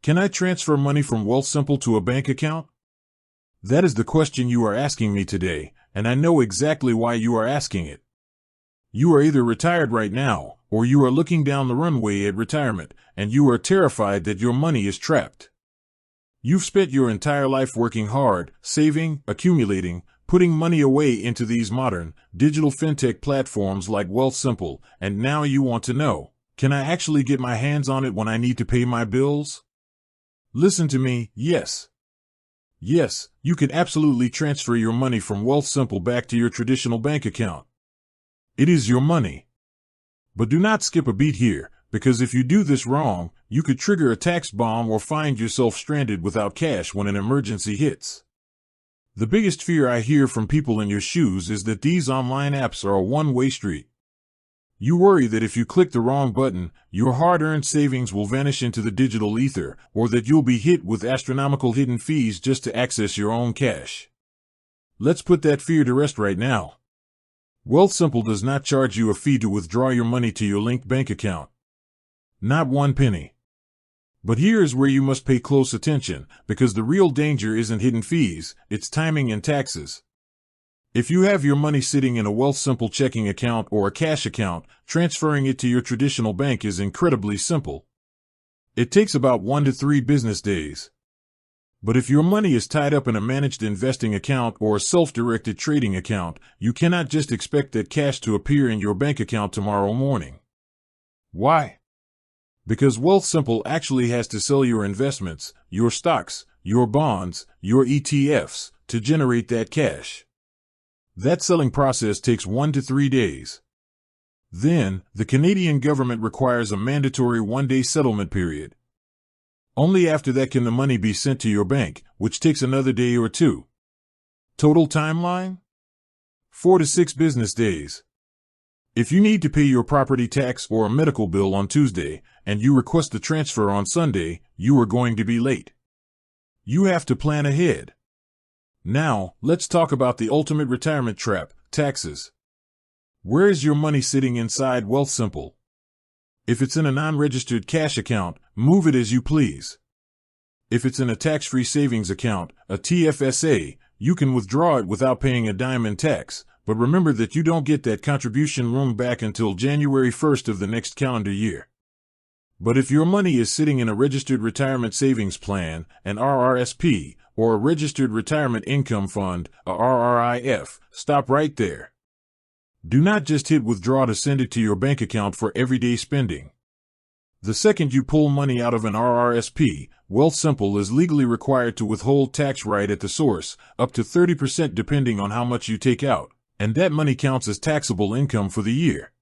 Can I transfer money from Wealthsimple to a bank account? That is the question you are asking me today, and I know exactly why you are asking it. You are either retired right now, or you are looking down the runway at retirement, and you are terrified that your money is trapped. You've spent your entire life working hard, saving, accumulating, putting money away into these modern, digital fintech platforms like Wealthsimple, and now you want to know, can I actually get my hands on it when I need to pay my bills? Listen to me, yes. Yes, you can absolutely transfer your money from Wealthsimple back to your traditional bank account. It is your money. But do not skip a beat here, because if you do this wrong, you could trigger a tax bomb or find yourself stranded without cash when an emergency hits. The biggest fear I hear from people in your shoes is that these online apps are a one-way street. You worry that if you click the wrong button, your hard-earned savings will vanish into the digital ether, or that you'll be hit with astronomical hidden fees just to access your own cash. Let's put that fear to rest right now. Wealthsimple does not charge you a fee to withdraw your money to your linked bank account. Not one penny. But here is where you must pay close attention, because the real danger isn't hidden fees, it's timing and taxes. If you have your money sitting in a Wealthsimple checking account or a cash account, transferring it to your traditional bank is incredibly simple. It takes about 1 to 3 business days. But if your money is tied up in a managed investing account or a self-directed trading account, you cannot just expect that cash to appear in your bank account tomorrow morning. Why? Because Wealthsimple actually has to sell your investments, your stocks, your bonds, your ETFs, to generate that cash. That selling process takes 1 to 3 days. Then, the Canadian government requires a mandatory 1-day settlement period. Only after that can the money be sent to your bank, which takes another day or 2. Total timeline? 4 to 6 business days. If you need to pay your property tax or a medical bill on Tuesday, and you request the transfer on Sunday, you are going to be late. You have to plan ahead. Now, let's talk about the ultimate retirement trap, taxes. Where is your money sitting inside Wealthsimple? If it's in a non-registered cash account, move it as you please. If it's in a tax-free savings account, a TFSA, you can withdraw it without paying a dime in tax, but remember that you don't get that contribution room back until January 1st of the next calendar year. But if your money is sitting in a registered retirement savings plan, an RRSP, or a registered retirement income fund, a RRIF, stop right there. Do not just hit withdraw to send it to your bank account for everyday spending. The second you pull money out of an RRSP, Wealthsimple is legally required to withhold tax right at the source, up to 30% depending on how much you take out, and that money counts as taxable income for the year.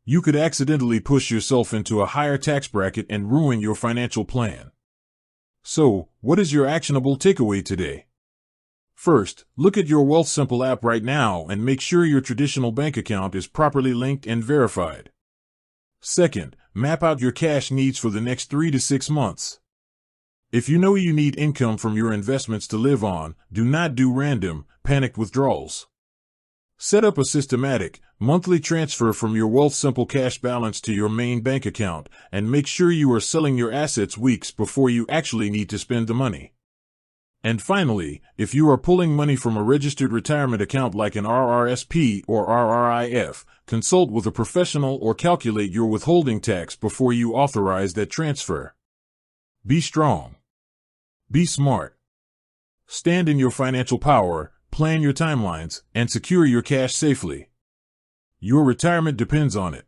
You could accidentally push yourself into a higher tax bracket and ruin your financial plan. So, what is your actionable takeaway today? First, look at your Wealthsimple app right now and make sure your traditional bank account is properly linked and verified. Second, map out your cash needs for the next 3 to 6 months. If you know you need income from your investments to live on, do not do random, panicked withdrawals. Set up a systematic, monthly transfer from your Wealthsimple cash balance to your main bank account, and make sure you are selling your assets weeks before you actually need to spend the money. And finally, if you are pulling money from a registered retirement account like an RRSP or RRIF, consult with a professional or calculate your withholding tax before you authorize that transfer. Be strong. Be smart. Stand in your financial power, plan your timelines, and secure your cash safely. Your retirement depends on it.